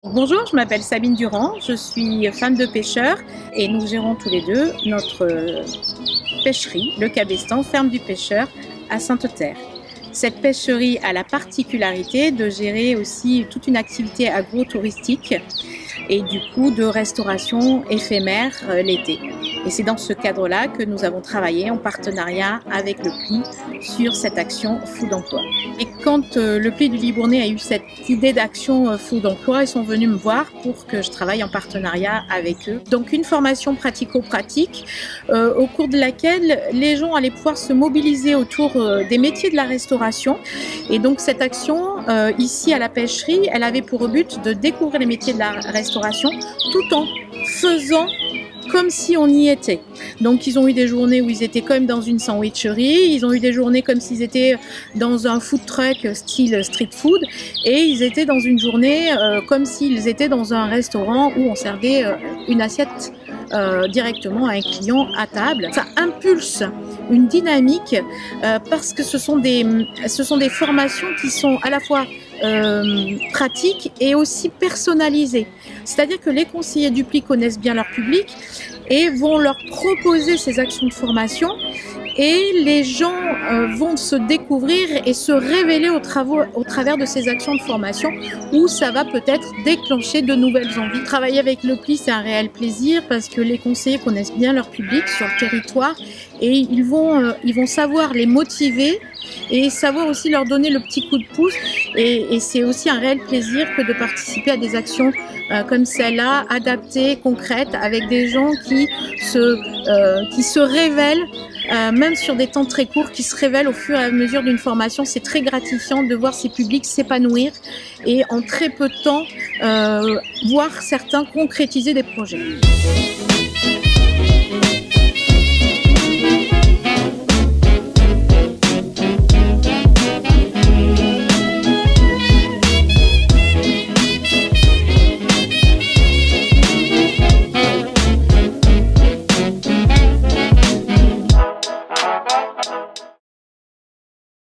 Bonjour, je m'appelle Sabine Durand, je suis femme de pêcheur et nous gérons tous les deux notre pêcherie, le Cabestan, ferme du pêcheur à Sainte-Terre. Cette pêcherie a la particularité de gérer aussi toute une activité agro-touristique et du coup de restauration éphémère l'été. Et c'est dans ce cadre-là que nous avons travaillé en partenariat avec le PLI sur cette action Food Emploi. Et quand le PLI du Libournais a eu cette idée d'action Food Emploi, ils sont venus me voir pour que je travaille en partenariat avec eux. Donc une formation pratico-pratique au cours de laquelle les gens allaient pouvoir se mobiliser autour des métiers de la restauration. Et donc cette action ici à la pêcherie, elle avait pour but de découvrir les métiers de la restauration tout en faisant comme si on y était. Donc ils ont eu des journées où ils étaient comme dans une sandwicherie, ils ont eu des journées comme s'ils étaient dans un food truck style street food, et ils étaient dans une journée comme s'ils étaient dans un restaurant où on servait une assiette directement à un client à table. Ça impulse une dynamique parce que ce sont des formations qui sont à la fois pratiques et aussi personnalisées. C'est-à-dire que les conseillers du PLI connaissent bien leur public et vont leur proposer ces actions de formation, et les gens vont se découvrir et se révéler au travers de ces actions de formation où ça va peut-être déclencher de nouvelles envies. Travailler avec le PLI, c'est un réel plaisir parce que les conseillers connaissent bien leur public sur le territoire et ils vont savoir les motiver et savoir aussi leur donner le petit coup de pouce. Et c'est aussi un réel plaisir que de participer à des actions comme celle-là, adaptées, concrètes, avec des gens qui se révèlent, même sur des temps très courts, qui se révèlent au fur et à mesure d'une formation. C'est très gratifiant de voir ces publics s'épanouir et en très peu de temps, voir certains concrétiser des projets.